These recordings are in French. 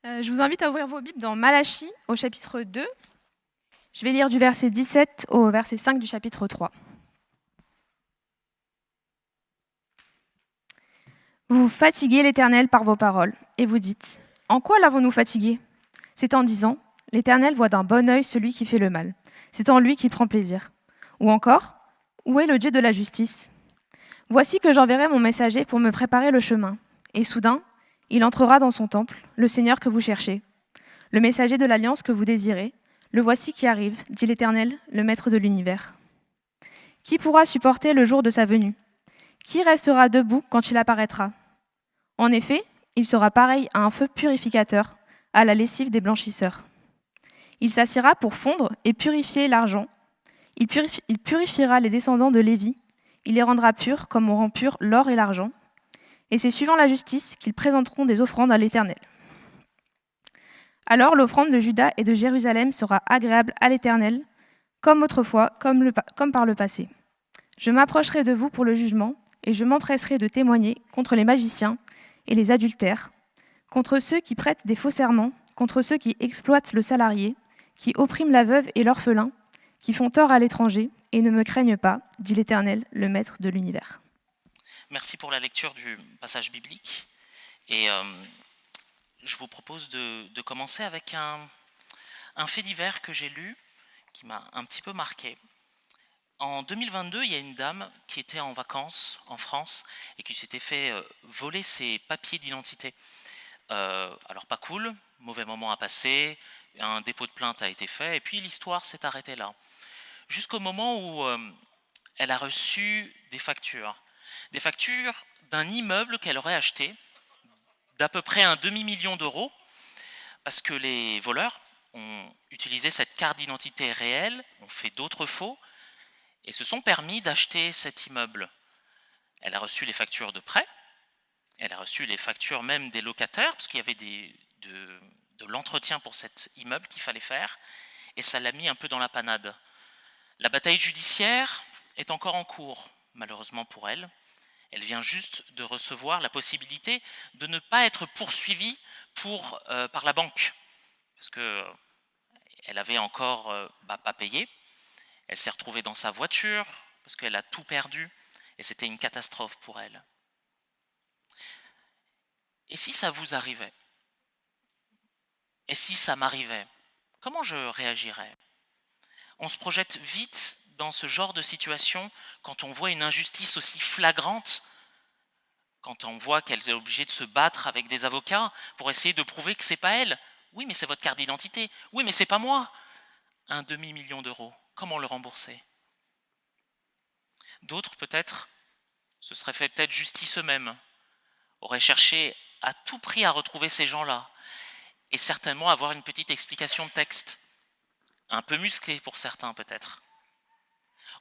Je vous invite à ouvrir vos Bibles dans Malachie, au chapitre 2. Je vais lire du verset 17 au verset 5 du chapitre 3. Vous fatiguez l'Éternel par vos paroles, et vous dites : en quoi l'avons-nous fatigué ? C'est en disant : l'Éternel voit d'un bon œil celui qui fait le mal. C'est en lui qu'il prend plaisir. Ou encore : où est le Dieu de la justice ? Voici que j'enverrai mon messager pour me préparer le chemin. Et soudain, il entrera dans son temple, le Seigneur que vous cherchez, le messager de l'alliance que vous désirez. Le voici qui arrive, dit l'Éternel, le Maître de l'univers. Qui pourra supporter le jour de sa venue ? Qui restera debout quand il apparaîtra ? En effet, il sera pareil à un feu purificateur, à la lessive des blanchisseurs. Il s'assiera pour fondre et purifier l'argent. Il purifiera les descendants de Lévi. Il les rendra purs comme on rend pur l'or et l'argent. Et c'est suivant la justice qu'ils présenteront des offrandes à l'Éternel. Alors l'offrande de Juda et de Jérusalem sera agréable à l'Éternel, comme autrefois, comme par le passé. Je m'approcherai de vous pour le jugement, et je m'empresserai de témoigner contre les magiciens et les adultères, contre ceux qui prêtent des faux serments, contre ceux qui exploitent le salarié, qui oppriment la veuve et l'orphelin, qui font tort à l'étranger et ne me craignent pas, dit l'Éternel, le Maître de l'univers. Merci pour la lecture du passage biblique. Et je vous propose de commencer avec un fait divers que j'ai lu, qui m'a un petit peu marqué. En 2022, il y a une dame qui était en vacances en France et qui s'était fait voler ses papiers d'identité. Alors pas cool, mauvais moment à passer, un dépôt de plainte a été fait, et puis l'histoire s'est arrêtée là. Jusqu'au moment où elle a reçu des factures d'un immeuble qu'elle aurait acheté d'à peu près un demi-million d'euros, parce que les voleurs ont utilisé cette carte d'identité réelle, ont fait d'autres faux, et se sont permis d'acheter cet immeuble. Elle a reçu les factures de prêt, elle a reçu les factures même des locataires, parce qu'il y avait de l'entretien pour cet immeuble qu'il fallait faire, et ça l'a mis un peu dans la panade. La bataille judiciaire est encore en cours, malheureusement pour elle. Elle vient juste de recevoir la possibilité de ne pas être poursuivie par la banque, parce qu'elle avait encore pas payé. Elle s'est retrouvée dans sa voiture, parce qu'elle a tout perdu, et c'était une catastrophe pour elle. Et si ça vous arrivait ? Et si ça m'arrivait ? Comment je réagirais ? On se projette vite dans ce genre de situation quand on voit une injustice aussi flagrante, quand on voit qu'elle est obligée de se battre avec des avocats pour essayer de prouver que c'est pas elle. Oui, mais c'est votre carte d'identité. Oui, mais c'est pas moi. Un demi-million d'euros, comment le rembourser ? D'autres, peut-être, se seraient fait peut-être justice eux-mêmes, auraient cherché à tout prix à retrouver ces gens-là, et certainement avoir une petite explication de texte, un peu musclée pour certains peut-être.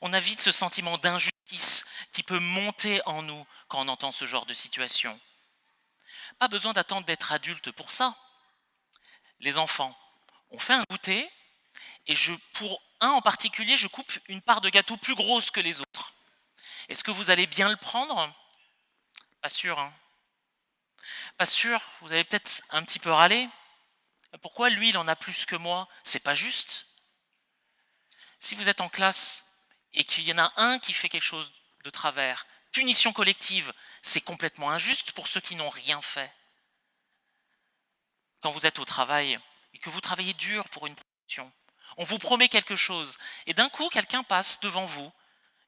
On a vite ce sentiment d'injustice qui peut monter en nous quand on entend ce genre de situation. Pas besoin d'attendre d'être adulte pour ça. Les enfants, on fait un goûter, et pour un en particulier, je coupe une part de gâteau plus grosse que les autres. Est-ce que vous allez bien le prendre ? Pas sûr, hein ? Pas sûr, vous allez peut-être un petit peu râler. Pourquoi lui, il en a plus que moi ? C'est pas juste. Si vous êtes en classe et qu'il y en a un qui fait quelque chose de travers, punition collective, c'est complètement injuste pour ceux qui n'ont rien fait. Quand vous êtes au travail et que vous travaillez dur pour une promotion, on vous promet quelque chose et d'un coup, quelqu'un passe devant vous,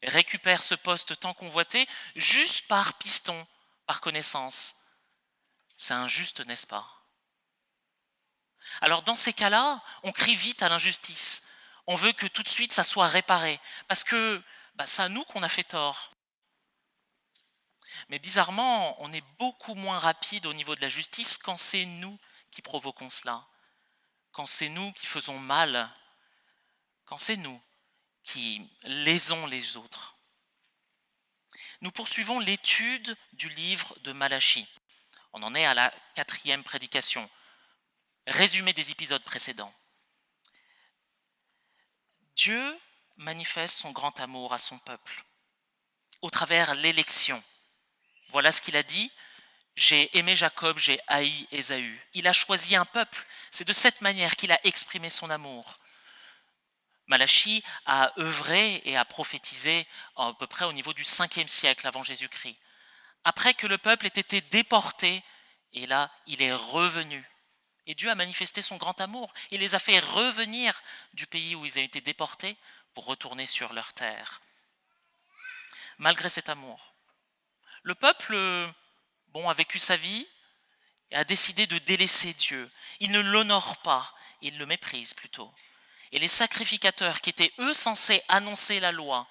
récupère ce poste tant convoité juste par piston, par connaissance. C'est injuste, n'est-ce pas ? Alors dans ces cas-là, on crie vite à l'injustice. On veut que tout de suite ça soit réparé, parce que c'est à nous qu'on a fait tort. Mais bizarrement, on est beaucoup moins rapide au niveau de la justice quand c'est nous qui provoquons cela, quand c'est nous qui faisons mal, quand c'est nous qui lésons les autres. Nous poursuivons l'étude du livre de Malachie. On en est à la 4e prédication, résumé des épisodes précédents. Dieu manifeste son grand amour à son peuple au travers l'élection. Voilà ce qu'il a dit. J'ai aimé Jacob, j'ai haï Ésaü. Il a choisi un peuple. C'est de cette manière qu'il a exprimé son amour. Malachie a œuvré et a prophétisé à peu près au niveau du 5e siècle avant Jésus-Christ. Après que le peuple ait été déporté, et là, il est revenu. Et Dieu a manifesté son grand amour. Il les a fait revenir du pays où ils ont été déportés pour retourner sur leur terre. Malgré cet amour, le peuple, a vécu sa vie et a décidé de délaisser Dieu. Il ne l'honore pas, il le méprise plutôt. Et les sacrificateurs qui étaient eux censés annoncer la loi,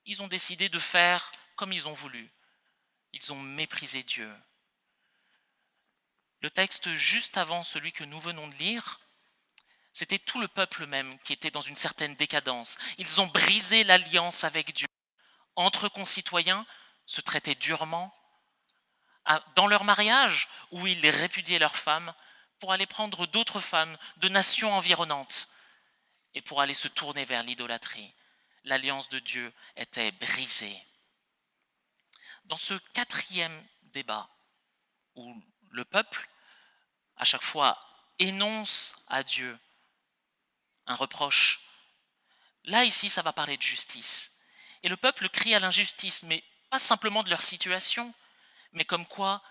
ils ont décidé de faire comme ils ont voulu. Ils ont méprisé Dieu. Le texte juste avant celui que nous venons de lire, c'était tout le peuple même qui était dans une certaine décadence. Ils ont brisé l'alliance avec Dieu. Entre concitoyens, se traitaient durement. Dans leur mariage, où ils répudiaient leurs femmes pour aller prendre d'autres femmes de nations environnantes et pour aller se tourner vers l'idolâtrie. L'alliance de Dieu était brisée. Dans ce 4e débat, où le peuple, à chaque fois, énonce à Dieu un reproche, là, ici, ça va parler de justice. Et le peuple crie à l'injustice, mais pas simplement de leur situation, mais comme quoi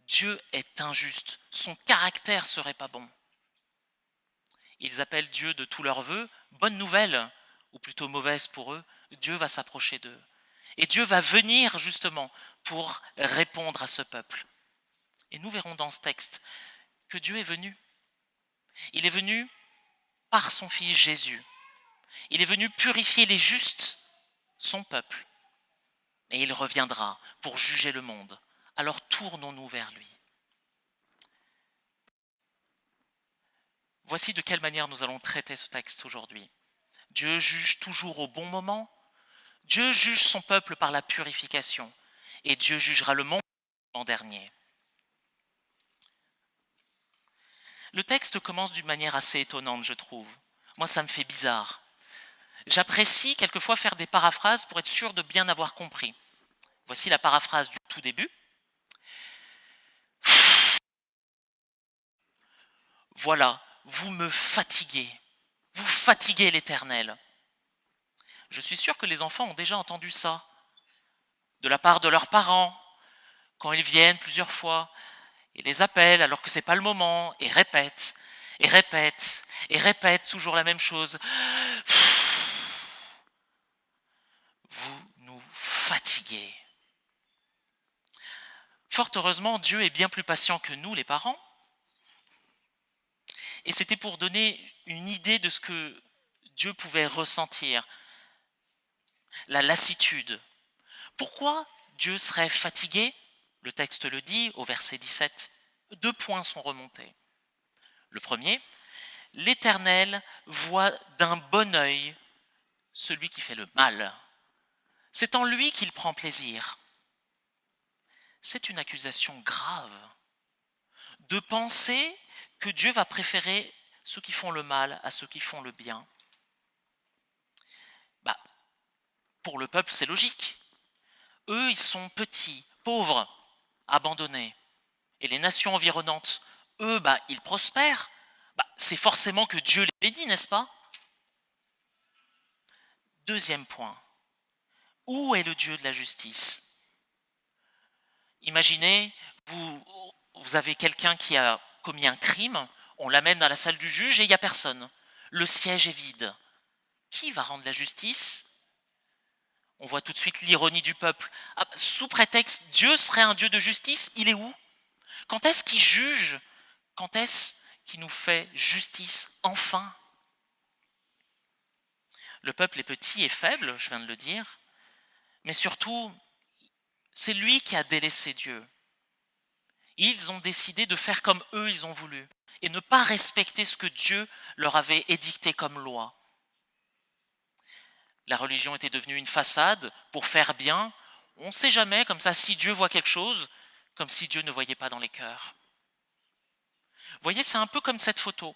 Dieu est injuste, son caractère serait pas bon. Ils appellent Dieu de tous leurs vœux, bonne nouvelle, ou plutôt mauvaise pour eux, Dieu va s'approcher d'eux. Et Dieu va venir justement pour répondre à ce peuple. Et nous verrons dans ce texte que Dieu est venu. Il est venu par son Fils Jésus. Il est venu purifier les justes, son peuple. Et il reviendra pour juger le monde. Alors tournons-nous vers lui. Voici de quelle manière nous allons traiter ce texte aujourd'hui. Dieu juge toujours au bon moment. Dieu juge son peuple par la purification. Et Dieu jugera le monde en dernier. Le texte commence d'une manière assez étonnante, je trouve. Moi, ça me fait bizarre. J'apprécie quelquefois faire des paraphrases pour être sûr de bien avoir compris. Voici la paraphrase du tout début. Voilà, vous me fatiguez. Vous fatiguez l'Éternel. Je suis sûr que les enfants ont déjà entendu ça, de la part de leurs parents, quand ils viennent plusieurs fois, et les appellent alors que ce n'est pas le moment, et répètent, et répètent, et répètent toujours la même chose. Vous nous fatiguez. Fort heureusement, Dieu est bien plus patient que nous, les parents. Et c'était pour donner une idée de ce que Dieu pouvait ressentir. La lassitude. Pourquoi Dieu serait fatigué? Le texte le dit au verset 17. 2 points sont remontés. Le premier, l'Éternel voit d'un bon œil celui qui fait le mal. C'est en lui qu'il prend plaisir. C'est une accusation grave de penser que Dieu va préférer ceux qui font le mal à ceux qui font le bien. Pour le peuple, c'est logique. Eux, ils sont petits, pauvres, abandonnés. Et les nations environnantes, eux, ils prospèrent. C'est forcément que Dieu les bénit, n'est-ce pas? Deuxième point. Où est le Dieu de la justice? Imaginez, vous avez quelqu'un qui a commis un crime, on l'amène à la salle du juge et il n'y a personne. Le siège est vide. Qui va rendre la justice? On voit tout de suite l'ironie du peuple. Sous prétexte Dieu serait un Dieu de justice, il est où? Quand est-ce qu'il juge? Quand est-ce qu'il nous fait justice enfin? Le peuple est petit et faible, je viens de le dire, mais surtout, c'est lui qui a délaissé Dieu. Ils ont décidé de faire comme eux ils ont voulu et ne pas respecter ce que Dieu leur avait édicté comme loi. La religion était devenue une façade pour faire bien. On ne sait jamais, comme ça, si Dieu voit quelque chose, comme si Dieu ne voyait pas dans les cœurs. Vous voyez, c'est un peu comme cette photo.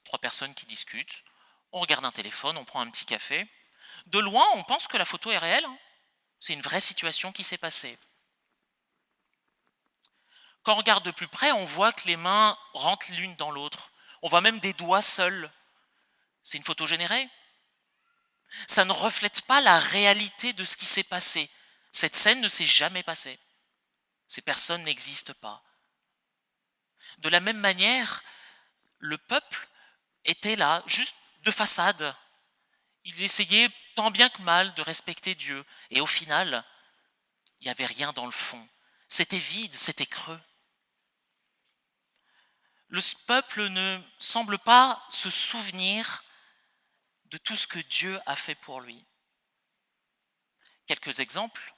3 personnes qui discutent, on regarde un téléphone, on prend un petit café. De loin, on pense que la photo est réelle. C'est une vraie situation qui s'est passée. Quand on regarde de plus près, on voit que les mains rentrent l'une dans l'autre. On voit même des doigts seuls. C'est une photo générée. Ça ne reflète pas la réalité de ce qui s'est passé. Cette scène ne s'est jamais passée. Ces personnes n'existent pas. De la même manière, le peuple était là, juste de façade. Il essayait tant bien que mal de respecter Dieu. Et au final, il n'y avait rien dans le fond. C'était vide, c'était creux. Le peuple ne semble pas se souvenir de tout ce que Dieu a fait pour lui. Quelques exemples.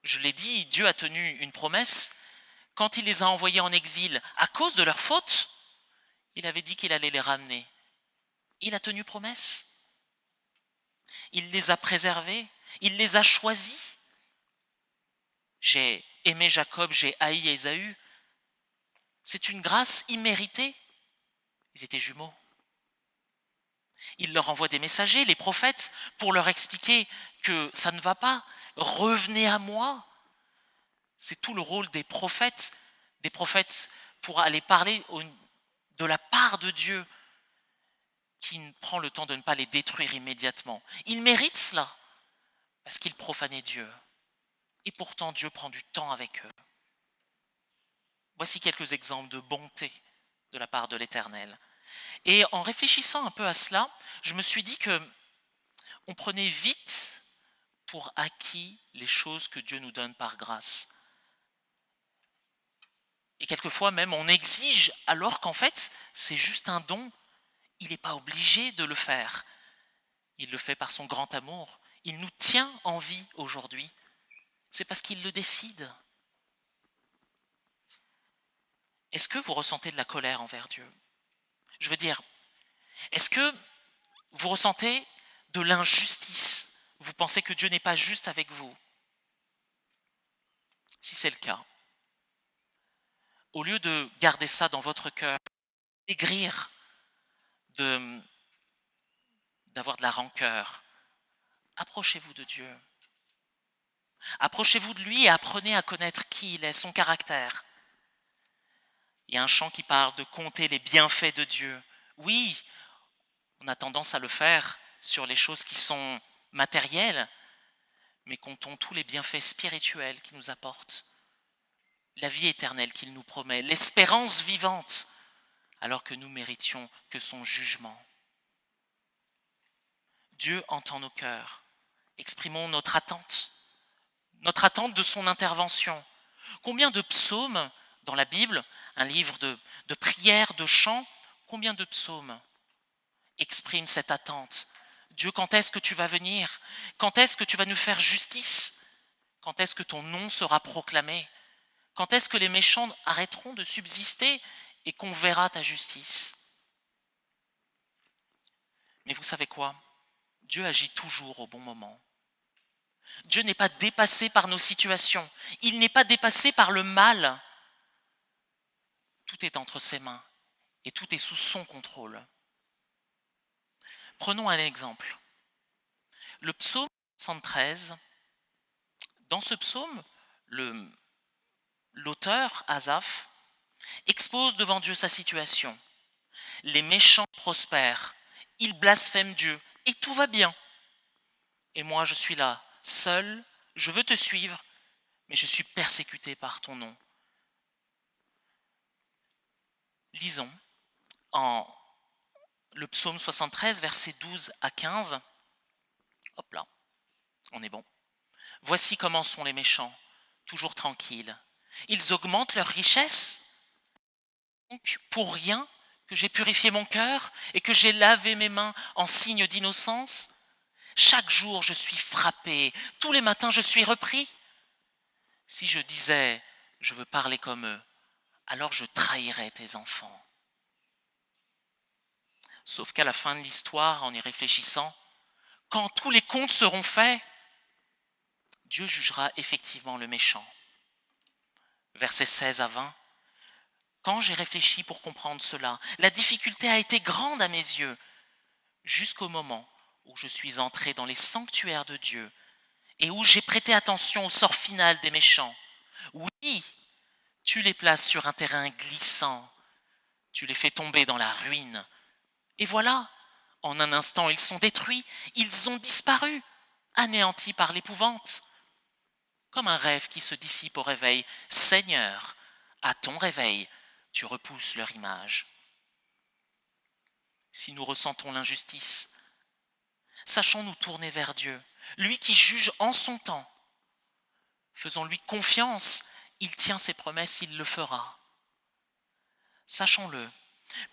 Je l'ai dit, Dieu a tenu une promesse. Quand il les a envoyés en exil à cause de leur faute, il avait dit qu'il allait les ramener. Il a tenu promesse. Il les a préservés. Il les a choisis. J'ai aimé Jacob, j'ai haï Ésaü. C'est une grâce imméritée. Ils étaient jumeaux. Il leur envoie des messagers, les prophètes, pour leur expliquer que ça ne va pas. Revenez à moi. C'est tout le rôle des prophètes pour aller parler de la part de Dieu, qui prend le temps de ne pas les détruire immédiatement. Ils méritent cela, parce qu'ils profanaient Dieu. Et pourtant, Dieu prend du temps avec eux. Voici quelques exemples de bonté de la part de l'Éternel. Et en réfléchissant un peu à cela, je me suis dit que on prenait vite pour acquis les choses que Dieu nous donne par grâce. Et quelquefois même, on exige alors qu'en fait, c'est juste un don. Il n'est pas obligé de le faire. Il le fait par son grand amour. Il nous tient en vie aujourd'hui. C'est parce qu'il le décide. Est-ce que vous ressentez de la colère envers Dieu? Je veux dire, est-ce que vous ressentez de l'injustice? Vous pensez que Dieu n'est pas juste avec vous? Si c'est le cas, au lieu de garder ça dans votre cœur, d'aigrir, d'avoir de la rancœur, approchez-vous de Dieu. Approchez-vous de lui et apprenez à connaître qui il est, son caractère. Il y a un chant qui parle de compter les bienfaits de Dieu. Oui, on a tendance à le faire sur les choses qui sont matérielles, mais comptons tous les bienfaits spirituels qu'il nous apporte, la vie éternelle qu'il nous promet, l'espérance vivante, alors que nous méritions que son jugement. Dieu entend nos cœurs. Exprimons notre attente de son intervention. Combien de psaumes dans la Bible, un livre de prières, de chants, combien de psaumes expriment cette attente? Dieu, quand est-ce que tu vas venir? Quand est-ce que tu vas nous faire justice? Quand est-ce que ton nom sera proclamé? Quand est-ce que les méchants arrêteront de subsister et qu'on verra ta justice? Mais vous savez quoi? Dieu agit toujours au bon moment. Dieu n'est pas dépassé par nos situations. Il n'est pas dépassé par le mal. Tout est entre ses mains et tout est sous son contrôle. Prenons un exemple. Le psaume 113. Dans ce psaume, l'auteur, Asaph, expose devant Dieu sa situation. Les méchants prospèrent, ils blasphèment Dieu et tout va bien. Et moi, je suis là, seul, je veux te suivre, mais je suis persécuté par ton nom. Lisons en le psaume 73, versets 12 à 15. Hop là, on est bon. Voici comment sont les méchants, toujours tranquilles. Ils augmentent leur richesse, donc pour rien que j'ai purifié mon cœur et que j'ai lavé mes mains en signe d'innocence. Chaque jour, je suis frappé. Tous les matins, je suis repris. Si je disais, je veux parler comme eux, alors je trahirais tes enfants. Sauf qu'à la fin de l'histoire, en y réfléchissant, quand tous les comptes seront faits, Dieu jugera effectivement le méchant. Versets 16 à 20. Quand j'ai réfléchi pour comprendre cela, la difficulté a été grande à mes yeux, jusqu'au moment où je suis entré dans les sanctuaires de Dieu et où j'ai prêté attention au sort final des méchants. Oui, Tu les places sur un terrain glissant, tu les fais tomber dans la ruine. Et voilà, en un instant, ils sont détruits, ils ont disparu, anéantis par l'épouvante. Comme un rêve qui se dissipe au réveil. Seigneur, à ton réveil, tu repousses leur image. Si nous ressentons l'injustice, sachons nous tourner vers Dieu, lui qui juge en son temps. Faisons-lui confiance, il tient ses promesses, il le fera. Sachons-le,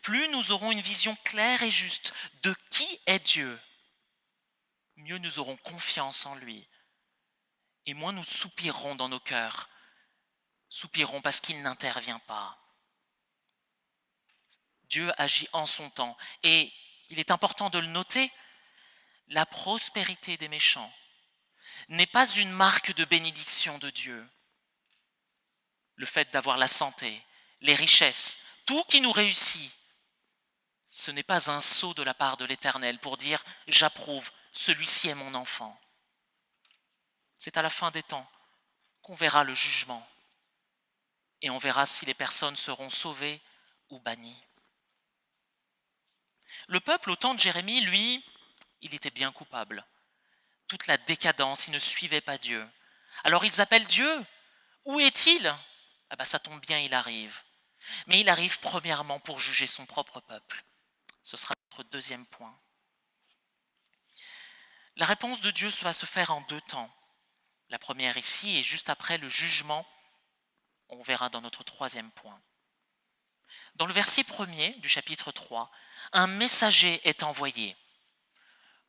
plus nous aurons une vision claire et juste de qui est Dieu, mieux nous aurons confiance en lui, et moins nous soupirerons dans nos cœurs, soupirons parce qu'il n'intervient pas. Dieu agit en son temps, et il est important de le noter, la prospérité des méchants n'est pas une marque de bénédiction de Dieu. Le fait d'avoir la santé, les richesses, tout qui nous réussit, ce n'est pas un sceau de la part de l'Éternel pour dire « j'approuve, celui-ci est mon enfant ». C'est à la fin des temps qu'on verra le jugement et on verra si les personnes seront sauvées ou bannies. Le peuple au temps de Jérémie, lui, il était bien coupable. Toute la décadence, il ne suivait pas Dieu. Alors ils appellent Dieu. Où est-il ? Ah ben, ça tombe bien, il arrive. Mais il arrive premièrement pour juger son propre peuple. Ce sera notre deuxième point. La réponse de Dieu va se faire en deux temps. La première ici et juste après le jugement, on verra dans notre troisième point. Dans le verset 1er du chapitre 3, un messager est envoyé.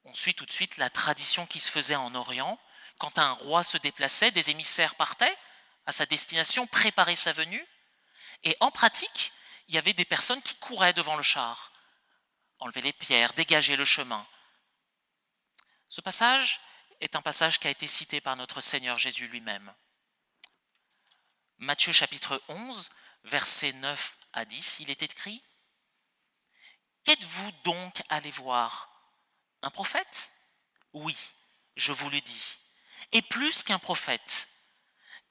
On suit tout de suite la tradition qui se faisait en Orient. Quand un roi se déplaçait, des émissaires partaient à sa destination, préparer sa venue. Et en pratique, il y avait des personnes qui couraient devant le char, enlever les pierres, dégager le chemin. Ce passage est un passage qui a été cité par notre Seigneur Jésus lui-même. Matthieu chapitre 11, versets 9 à 10, il est écrit « Qu'êtes-vous donc allés voir ? Un prophète ? Oui, je vous le dis, et plus qu'un prophète,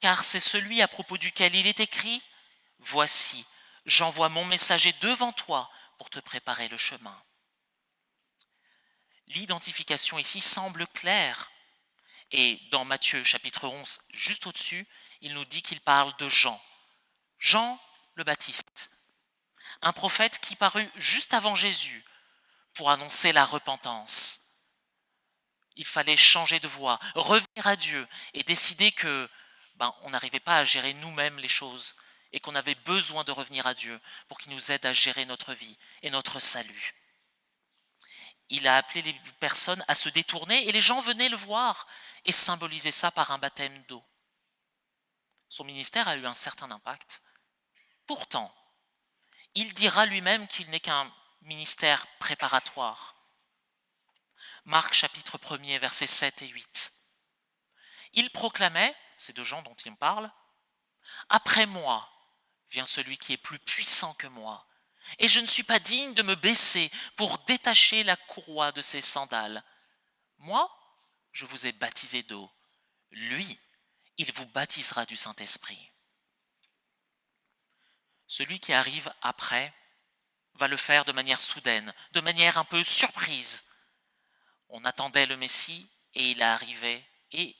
car c'est celui à propos duquel il est écrit « Voici, j'envoie mon messager devant toi pour te préparer le chemin. » L'identification ici semble claire. Et dans Matthieu chapitre 11, juste au-dessus, il nous dit qu'il parle de Jean. Jean le Baptiste, un prophète qui parut juste avant Jésus pour annoncer la repentance. Il fallait changer de voie, revenir à Dieu et décider que on n'arrivait pas à gérer nous-mêmes les choses et qu'on avait besoin de revenir à Dieu pour qu'il nous aide à gérer notre vie et notre salut. Il a appelé les personnes à se détourner et les gens venaient le voir et symboliser ça par un baptême d'eau. Son ministère a eu un certain impact. Pourtant, il dira lui-même qu'il n'est qu'un ministère préparatoire. Marc chapitre 1er, versets 7 et 8. Il proclamait, ces deux gens dont il parle, « Après moi vient celui qui est plus puissant que moi, et je ne suis pas digne de me baisser pour détacher la courroie de ses sandales. Moi, je vous ai baptisé d'eau. Lui, il vous baptisera du Saint-Esprit. » Celui qui arrive après va le faire de manière soudaine, de manière un peu surprise. On attendait le Messie et il est arrivé, et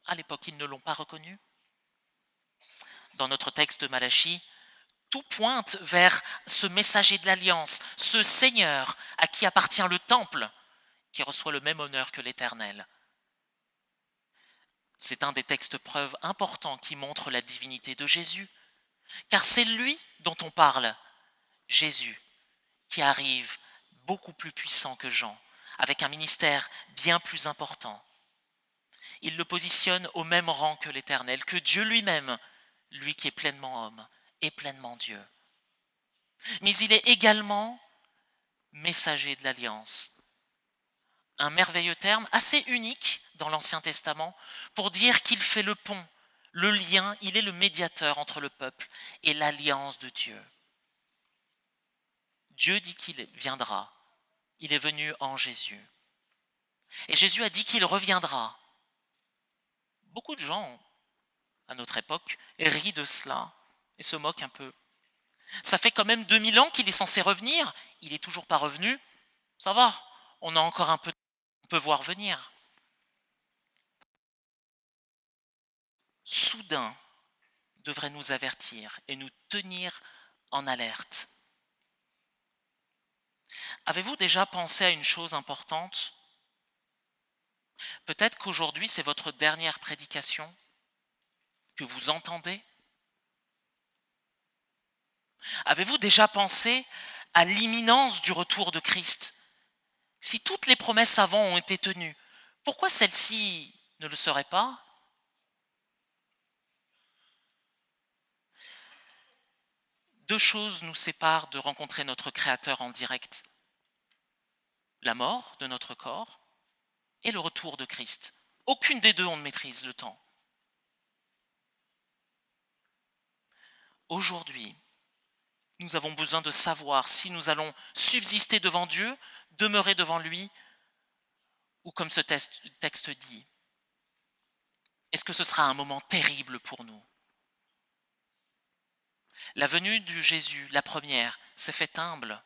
à l'époque, ils ne l'ont pas reconnu. Dans notre texte de Malachie, tout pointe vers ce messager de l'Alliance, ce Seigneur à qui appartient le temple, qui reçoit le même honneur que l'Éternel. C'est un des textes preuves importants qui montre la divinité de Jésus, car c'est lui dont on parle, Jésus, qui arrive beaucoup plus puissant que Jean, avec un ministère bien plus important. Il le positionne au même rang que l'Éternel, que Dieu lui-même, lui qui est pleinement homme et pleinement Dieu. Mais il est également messager de l'Alliance. Un merveilleux terme assez unique dans l'Ancien Testament pour dire qu'il fait le pont, le lien, il est le médiateur entre le peuple et l'alliance de Dieu. Dieu dit qu'il viendra, il est venu en Jésus. Et Jésus a dit qu'il reviendra. Beaucoup de gens, à notre époque, rient de cela. et se moque un peu. Ça fait quand même 2000 ans qu'il est censé revenir, il n'est toujours pas revenu. Ça va, on a encore un peu, on peut voir venir. Soudain devrait nous avertir et nous tenir en alerte. Avez-vous déjà pensé à une chose importante? Peut-être qu'aujourd'hui c'est votre dernière prédication que vous entendez. Avez-vous déjà pensé à l'imminence du retour de Christ? Si toutes les promesses avant ont été tenues, pourquoi celle-ci ne le serait pas? Deux choses nous séparent de rencontrer notre Créateur en direct. La mort de notre corps et le retour de Christ. Aucune des deux on ne maîtrise le temps. Aujourd'hui, nous avons besoin de savoir si nous allons subsister devant Dieu, demeurer devant lui, ou comme ce texte dit, est-ce que ce sera un moment terrible pour nous? La venue de Jésus, la première, s'est faite humble.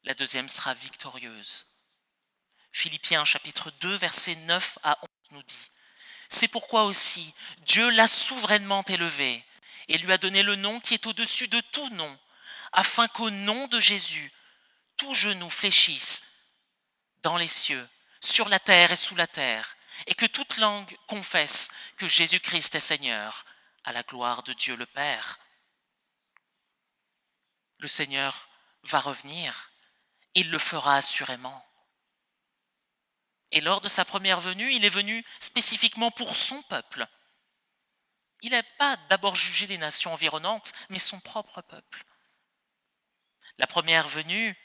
La deuxième sera victorieuse. Philippiens chapitre 2, versets 9 à 11 nous dit, c'est pourquoi aussi Dieu l'a souverainement élevé et lui a donné le nom qui est au-dessus de tout nom, afin qu'au nom de Jésus, tout genou fléchisse dans les cieux, sur la terre et sous la terre, et que toute langue confesse que Jésus-Christ est Seigneur, à la gloire de Dieu le Père. Le Seigneur va revenir, il le fera assurément. Et lors de sa première venue, il est venu spécifiquement pour son peuple. Il n'a pas d'abord jugé les nations environnantes, mais son propre peuple. La première venue,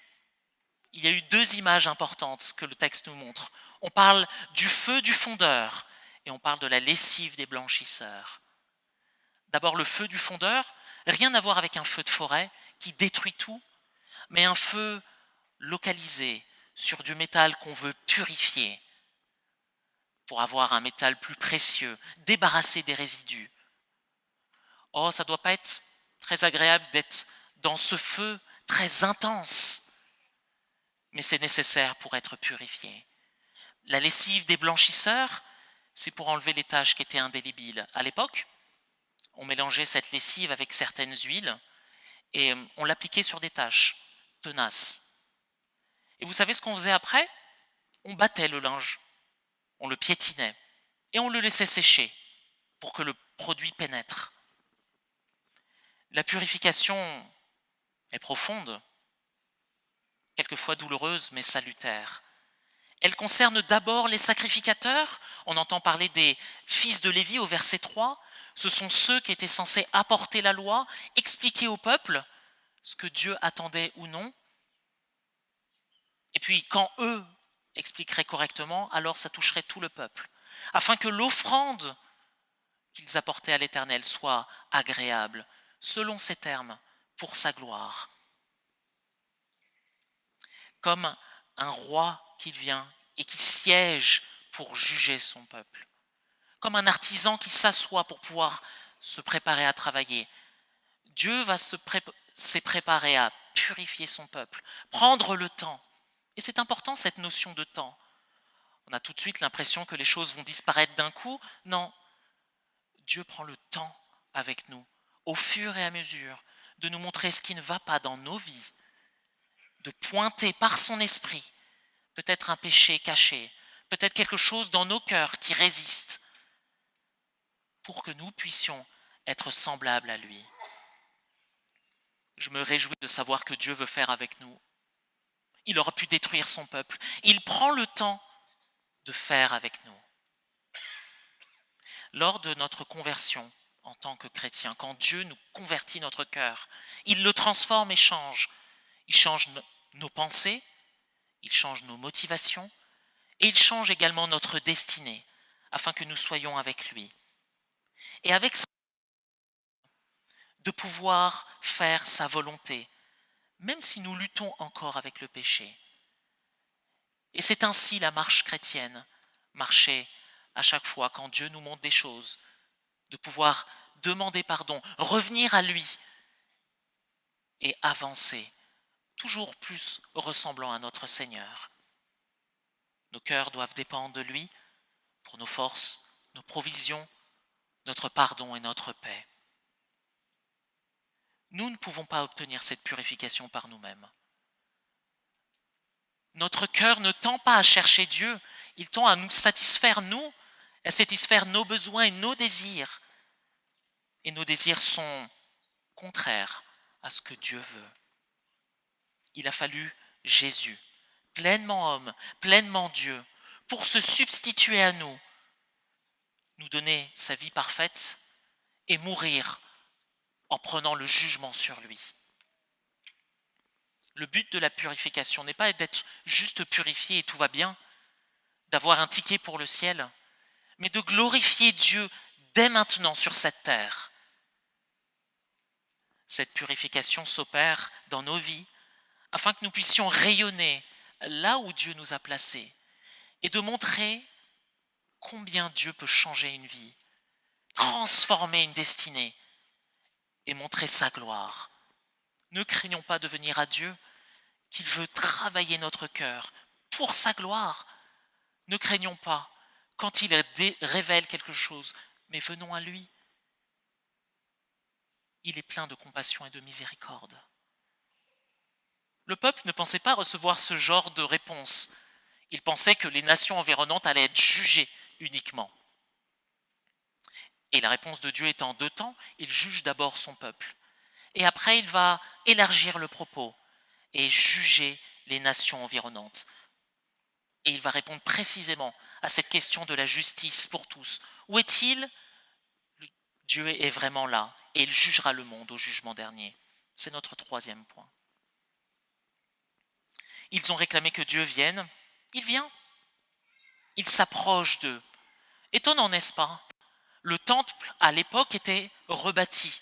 il y a eu deux images importantes que le texte nous montre. On parle du feu du fondeur et on parle de la lessive des blanchisseurs. D'abord, le feu du fondeur, rien à voir avec un feu de forêt qui détruit tout, mais un feu localisé sur du métal qu'on veut purifier pour avoir un métal plus précieux, débarrassé des résidus. Oh, ça ne doit pas être très agréable d'être dans ce feu très intense, mais c'est nécessaire pour être purifié. La lessive des blanchisseurs, c'est pour enlever les taches qui étaient indélébiles. À l'époque, on mélangeait cette lessive avec certaines huiles et on l'appliquait sur des taches tenaces. Et vous savez ce qu'on faisait après? On battait le linge, on le piétinait et on le laissait sécher pour que le produit pénètre. La purification est profonde, quelquefois douloureuse mais salutaire. Elle concerne d'abord les sacrificateurs. On entend parler des fils de Lévi au verset 3. Ce sont ceux qui étaient censés apporter la loi, expliquer au peuple ce que Dieu attendait ou non. Et puis quand eux expliqueraient correctement, alors ça toucherait tout le peuple, afin que l'offrande qu'ils apportaient à l'Éternel soit agréable, selon ses termes, pour sa gloire. Comme un roi qui vient et qui siège pour juger son peuple. Comme un artisan qui s'assoit pour pouvoir se préparer à travailler. Dieu va s'est préparé à purifier son peuple, prendre le temps. Et c'est important cette notion de temps. On a tout de suite l'impression que les choses vont disparaître d'un coup. Non, Dieu prend le temps avec nous, au fur et à mesure, de nous montrer ce qui ne va pas dans nos vies, de pointer par son esprit peut-être un péché caché, peut-être quelque chose dans nos cœurs qui résiste, pour que nous puissions être semblables à lui. Je me réjouis de savoir que Dieu veut faire avec nous. Il aura pu détruire son peuple. Il prend le temps de faire avec nous. Lors de notre conversion en tant que chrétien, quand Dieu nous convertit notre cœur, il le transforme et change. Il change nos pensées, il change nos motivations, et il change également notre destinée, afin que nous soyons avec lui. Et avec ça, de pouvoir faire sa volonté, même si nous luttons encore avec le péché. Et c'est ainsi la marche chrétienne, marcher à chaque fois quand Dieu nous montre des choses, de pouvoir demander pardon, revenir à lui et avancer, toujours plus ressemblant à notre Seigneur. Nos cœurs doivent dépendre de lui pour nos forces, nos provisions, notre pardon et notre paix. Nous ne pouvons pas obtenir cette purification par nous-mêmes. Notre cœur ne tend pas à chercher Dieu, il tend à nous satisfaire, nous, à satisfaire nos besoins et nos désirs. Et nos désirs sont contraires à ce que Dieu veut. Il a fallu Jésus, pleinement homme, pleinement Dieu, pour se substituer à nous, nous donner sa vie parfaite et mourir en prenant le jugement sur lui. Le but de la purification n'est pas d'être juste purifié et tout va bien, d'avoir un ticket pour le ciel, mais de glorifier Dieu dès maintenant sur cette terre. Cette purification s'opère dans nos vies afin que nous puissions rayonner là où Dieu nous a placés et de montrer combien Dieu peut changer une vie, transformer une destinée et montrer sa gloire. Ne craignons pas de venir à Dieu, qu'il veut travailler notre cœur pour sa gloire. Ne craignons pas quand il révèle quelque chose, mais venons à lui. Il est plein de compassion et de miséricorde. Le peuple ne pensait pas recevoir ce genre de réponse. Il pensait que les nations environnantes allaient être jugées uniquement. Et la réponse de Dieu est en deux temps. Il juge d'abord son peuple. Et après, il va élargir le propos et juger les nations environnantes. Et il va répondre précisément à cette question de la justice pour tous. Où est-il ? Dieu est vraiment là et il jugera le monde au jugement dernier. C'est notre troisième point. Ils ont réclamé que Dieu vienne. Il vient. Il s'approche d'eux. Étonnant, n'est-ce pas ? Le temple, à l'époque, était rebâti.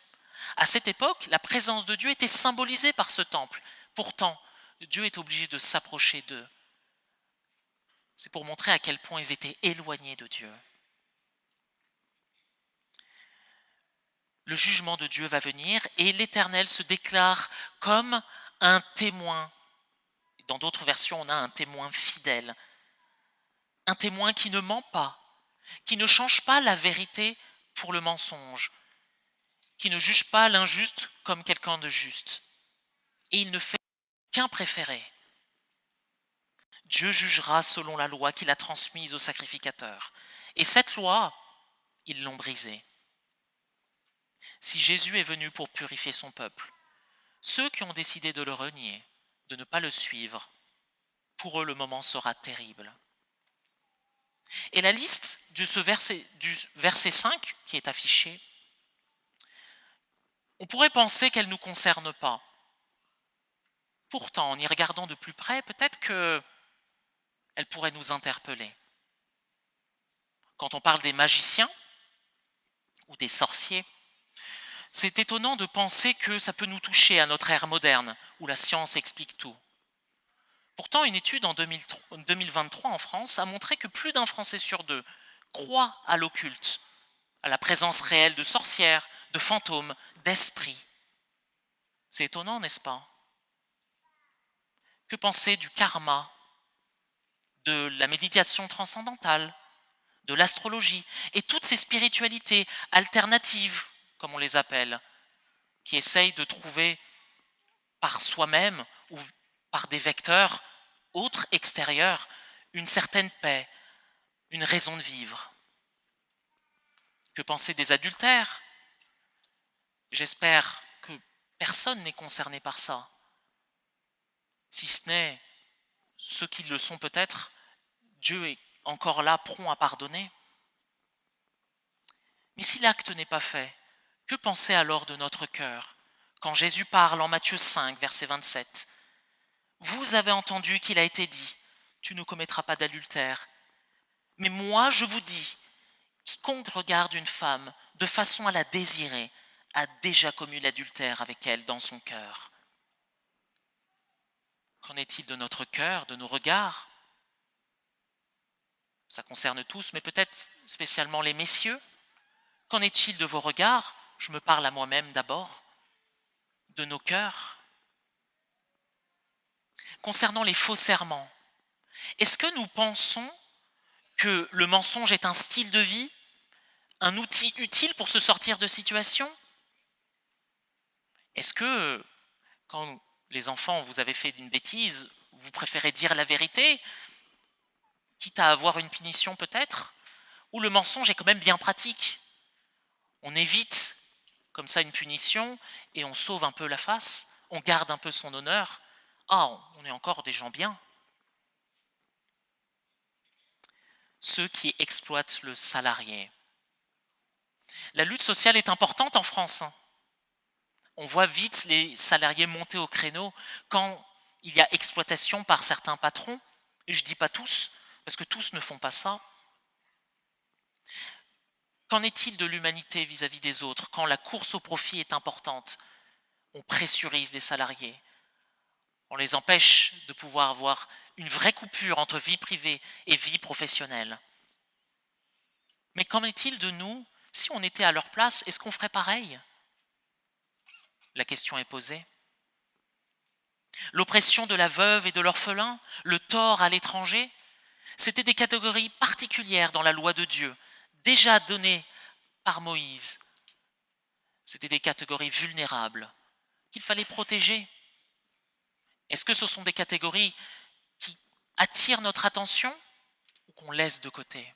À cette époque, la présence de Dieu était symbolisée par ce temple. Pourtant, Dieu est obligé de s'approcher d'eux. C'est pour montrer à quel point ils étaient éloignés de Dieu. Le jugement de Dieu va venir et l'Éternel se déclare comme un témoin. Dans d'autres versions, on a un témoin fidèle. Un témoin qui ne ment pas, qui ne change pas la vérité pour le mensonge, qui ne juge pas l'injuste comme quelqu'un de juste. Et il ne fait qu'un préféré. Dieu jugera selon la loi qu'il a transmise aux sacrificateurs. Et cette loi, ils l'ont brisée. Si Jésus est venu pour purifier son peuple, ceux qui ont décidé de le renier, de ne pas le suivre, pour eux le moment sera terrible. Et la liste du verset 5 qui est affiché, on pourrait penser qu'elle ne nous concerne pas. Pourtant, en y regardant de plus près, peut-être qu'elle pourrait nous interpeller. Quand on parle des magiciens ou des sorciers, c'est étonnant de penser que ça peut nous toucher à notre ère moderne, où la science explique tout. Pourtant, une étude en 2023 en France a montré que plus d'un Français sur deux croit à l'occulte, à la présence réelle de sorcières, de fantômes, d'esprits. C'est étonnant, n'est-ce pas ? Que penser du karma, de la méditation transcendantale, de l'astrologie et toutes ces spiritualités alternatives, comme on les appelle, qui essayent de trouver par soi-même ou par des vecteurs autres, extérieurs, une certaine paix, une raison de vivre. Que penser des adultères ? J'espère que personne n'est concerné par ça, si ce n'est ceux qui le sont peut-être. Dieu est encore là, prompt à pardonner. Mais si l'acte n'est pas fait, que penser alors de notre cœur quand Jésus parle en Matthieu 5, verset 27 ? Vous avez entendu qu'il a été dit, tu ne commettras pas d'adultère. Mais moi, je vous dis, quiconque regarde une femme de façon à la désirer a déjà commis l'adultère avec elle dans son cœur. Qu'en est-il de notre cœur, de nos regards ? Ça concerne tous, mais peut-être spécialement les messieurs. Qu'en est-il de vos regards je me parle à moi-même d'abord, de nos cœurs. Concernant les faux serments, est-ce que nous pensons que le mensonge est un style de vie, un outil utile pour se sortir de situations? Est-ce que, quand les enfants, vous avez fait une bêtise, vous préférez dire la vérité, quitte à avoir une punition peut-être? Ou le mensonge est quand même bien pratique? On évite comme ça une punition et on sauve un peu la face, on garde un peu son honneur. Ah, on est encore des gens bien. Ceux qui exploitent le salarié. La lutte sociale est importante en France. On voit vite les salariés monter au créneau quand il y a exploitation par certains patrons. Et je ne dis pas tous, parce que tous ne font pas ça. Qu'en est-il de l'humanité vis-à-vis des autres? Quand la course au profit est importante, on pressurise les salariés. On les empêche de pouvoir avoir une vraie coupure entre vie privée et vie professionnelle. Mais qu'en est-il de nous? Si on était à leur place, est-ce qu'on ferait pareil? La question est posée. L'oppression de la veuve et de l'orphelin, le tort à l'étranger, c'était des catégories particulières dans la loi de Dieu, déjà données par Moïse. C'était des catégories vulnérables qu'il fallait protéger. Est-ce que ce sont des catégories qui attirent notre attention ou qu'on laisse de côté?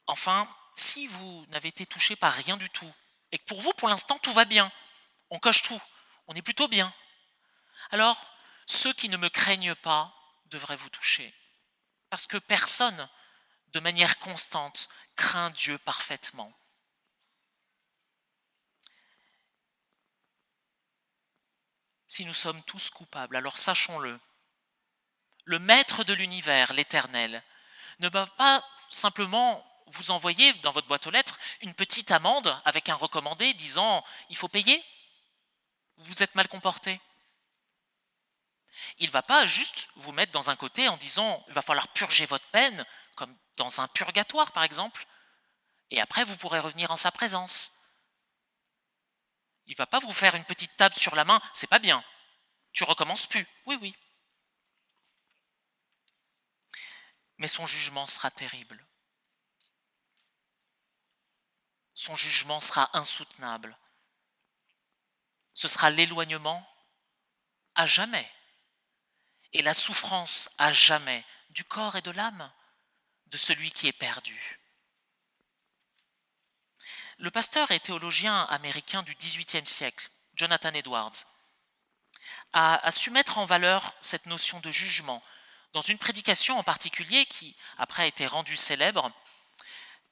Enfin, si vous n'avez été touché par rien du tout, et que pour vous, pour l'instant, tout va bien, on coche tout, on est plutôt bien, alors ceux qui ne me craignent pas devraient vous toucher. Parce que personne, de manière constante, craint Dieu parfaitement. Si nous sommes tous coupables, alors sachons-le. Le maître de l'univers, l'Éternel, ne va pas simplement vous envoyer dans votre boîte aux lettres une petite amende avec un recommandé disant « il faut payer, vous vous êtes mal comporté ». Il ne va pas juste vous mettre dans un côté en disant « il va falloir purger votre peine », comme dans un purgatoire par exemple, et après vous pourrez revenir en sa présence. Il ne va pas vous faire une petite tape sur la main « c'est pas bien, tu recommences plus ». Oui, oui. Mais son jugement sera terrible. Son jugement sera insoutenable. Ce sera l'éloignement à jamais et la souffrance à jamais du corps et de l'âme de celui qui est perdu. Le pasteur et théologien américain du XVIIIe siècle, Jonathan Edwards, a su mettre en valeur cette notion de jugement dans une prédication en particulier qui, après, a été rendue célèbre,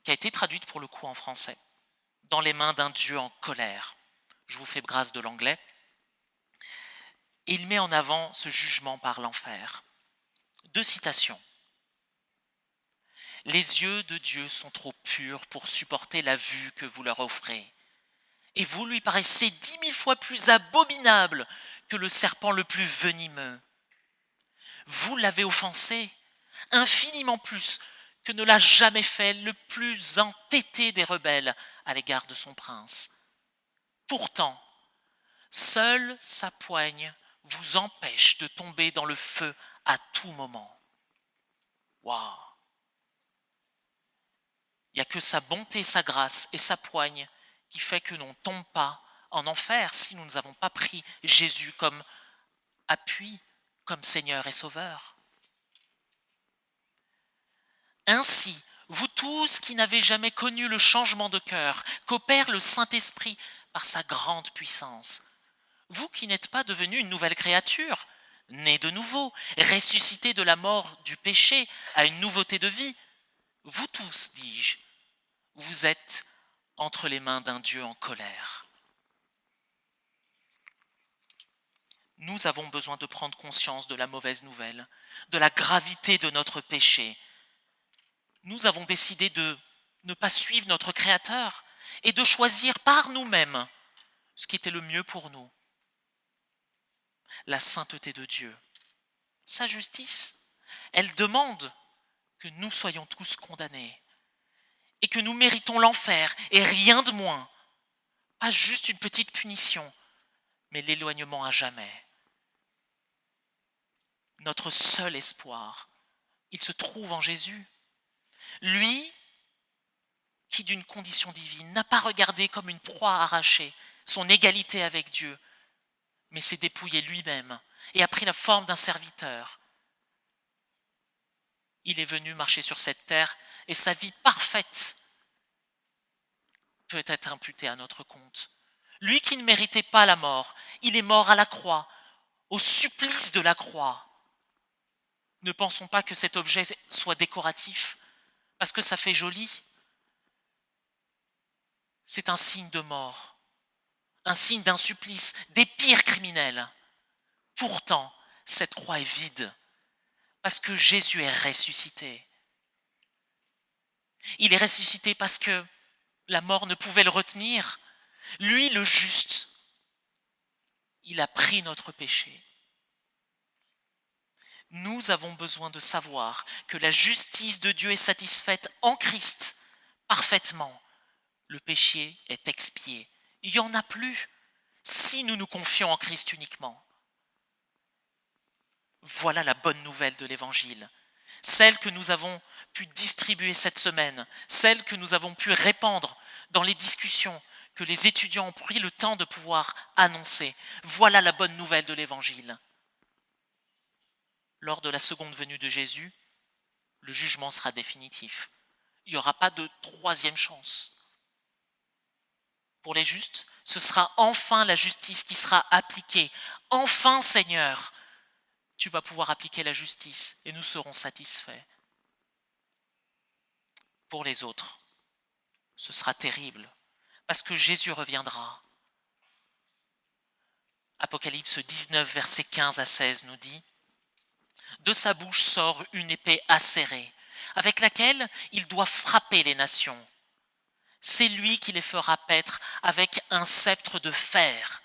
qui a été traduite pour le coup en français, « Dans les mains d'un Dieu en colère ». Je vous fais grâce de l'anglais. Et il met en avant ce jugement par l'enfer. 2 citations. « Les yeux de Dieu sont trop purs pour supporter la vue que vous leur offrez. Et vous lui paraissez 10 000 fois plus abominable que le serpent le plus venimeux. Vous l'avez offensé infiniment plus que ne l'a jamais fait le plus entêté des rebelles à l'égard de son prince. Pourtant, seule sa poigne vous empêche de tomber dans le feu à tout moment. » Waouh! Il n'y a que sa bonté, sa grâce et sa poigne qui fait que l'on ne tombe pas en enfer si nous n'avons pas pris Jésus comme appui, comme Seigneur et Sauveur. Ainsi, vous tous qui n'avez jamais connu le changement de cœur qu'opère le Saint-Esprit par sa grande puissance, vous qui n'êtes pas devenus une nouvelle créature, nés de nouveau, ressuscités de la mort du péché à une nouveauté de vie, vous tous, dis-je, vous êtes entre les mains d'un Dieu en colère. Nous avons besoin de prendre conscience de la mauvaise nouvelle, de la gravité de notre péché. Nous avons décidé de ne pas suivre notre Créateur et de choisir par nous-mêmes ce qui était le mieux pour nous. La sainteté de Dieu, sa justice, elle demande que nous soyons tous condamnés et que nous méritons l'enfer et rien de moins. Pas juste une petite punition, mais l'éloignement à jamais. Notre seul espoir, il se trouve en Jésus. Lui qui, d'une condition divine, n'a pas regardé comme une proie arrachée son égalité avec Dieu, mais s'est dépouillé lui-même et a pris la forme d'un serviteur. Il est venu marcher sur cette terre et sa vie parfaite peut être imputée à notre compte. Lui qui ne méritait pas la mort, il est mort à la croix, au supplice de la croix. Ne pensons pas que cet objet soit décoratif, parce que ça fait joli. C'est un signe de mort, un signe d'un supplice, des pires criminels. Pourtant, cette croix est vide, parce que Jésus est ressuscité. Il est ressuscité parce que la mort ne pouvait le retenir. Lui, le juste, il a pris notre péché. Nous avons besoin de savoir que la justice de Dieu est satisfaite en Christ parfaitement. Le péché est expié. Il n'y en a plus si nous nous confions en Christ uniquement. Voilà la bonne nouvelle de l'Évangile, celle que nous avons pu distribuer cette semaine, celle que nous avons pu répandre dans les discussions, que les étudiants ont pris le temps de pouvoir annoncer. Voilà la bonne nouvelle de l'Évangile. Lors de la seconde venue de Jésus, le jugement sera définitif. Il n'y aura pas de troisième chance. Pour les justes, ce sera enfin la justice qui sera appliquée. Enfin, Seigneur, tu vas pouvoir appliquer la justice et nous serons satisfaits. Pour les autres, ce sera terrible, parce que Jésus reviendra. Apocalypse 19, versets 15 à 16 nous dit « De sa bouche sort une épée acérée, avec laquelle il doit frapper les nations. C'est lui qui les fera paître avec un sceptre de fer.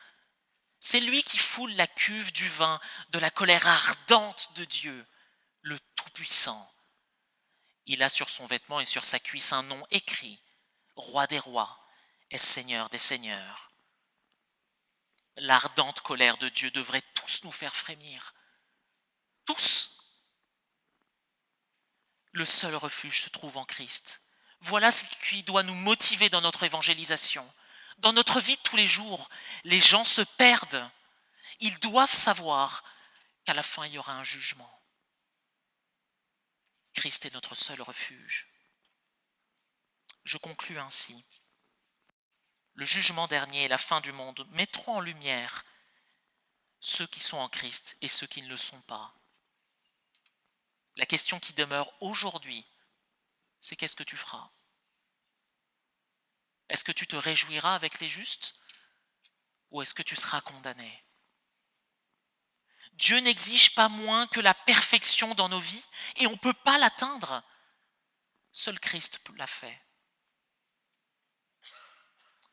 C'est lui qui foule la cuve du vin de la colère ardente de Dieu, le Tout-Puissant. Il a sur son vêtement et sur sa cuisse un nom écrit, Roi des rois et Seigneur des seigneurs. » L'ardente colère de Dieu devrait tous nous faire frémir. Tous. Le seul refuge se trouve en Christ. Voilà ce qui doit nous motiver dans notre évangélisation. Dans notre vie de tous les jours, les gens se perdent. Ils doivent savoir qu'à la fin, il y aura un jugement. Christ est notre seul refuge. Je conclus ainsi. Le jugement dernier et la fin du monde mettront en lumière ceux qui sont en Christ et ceux qui ne le sont pas. La question qui demeure aujourd'hui, c'est qu'est-ce que tu feras ? Est-ce que tu te réjouiras avec les justes ou est-ce que tu seras condamné ? Dieu n'exige pas moins que la perfection dans nos vies et on ne peut pas l'atteindre. Seul Christ l'a fait.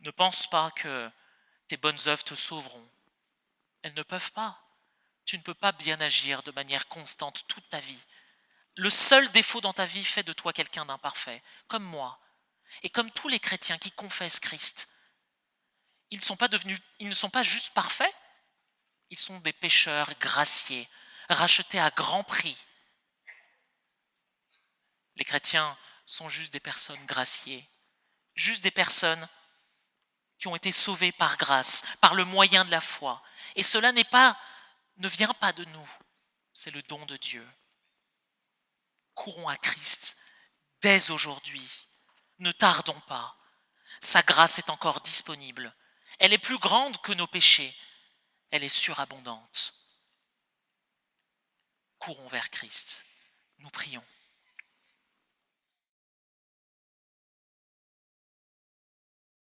Ne pense pas que tes bonnes œuvres te sauveront. Elles ne peuvent pas. Tu ne peux pas bien agir de manière constante toute ta vie. Le seul défaut dans ta vie fait de toi quelqu'un d'imparfait, comme moi, et comme tous les chrétiens qui confessent Christ. Ils ne sont pas juste parfaits, ils sont des pécheurs graciés, rachetés à grand prix. Les chrétiens sont juste des personnes graciées, juste des personnes qui ont été sauvées par grâce, par le moyen de la foi. Et cela ne vient pas de nous, c'est le don de Dieu. Courons à Christ dès aujourd'hui. Ne tardons pas. Sa grâce est encore disponible. Elle est plus grande que nos péchés. Elle est surabondante. Courons vers Christ. Nous prions.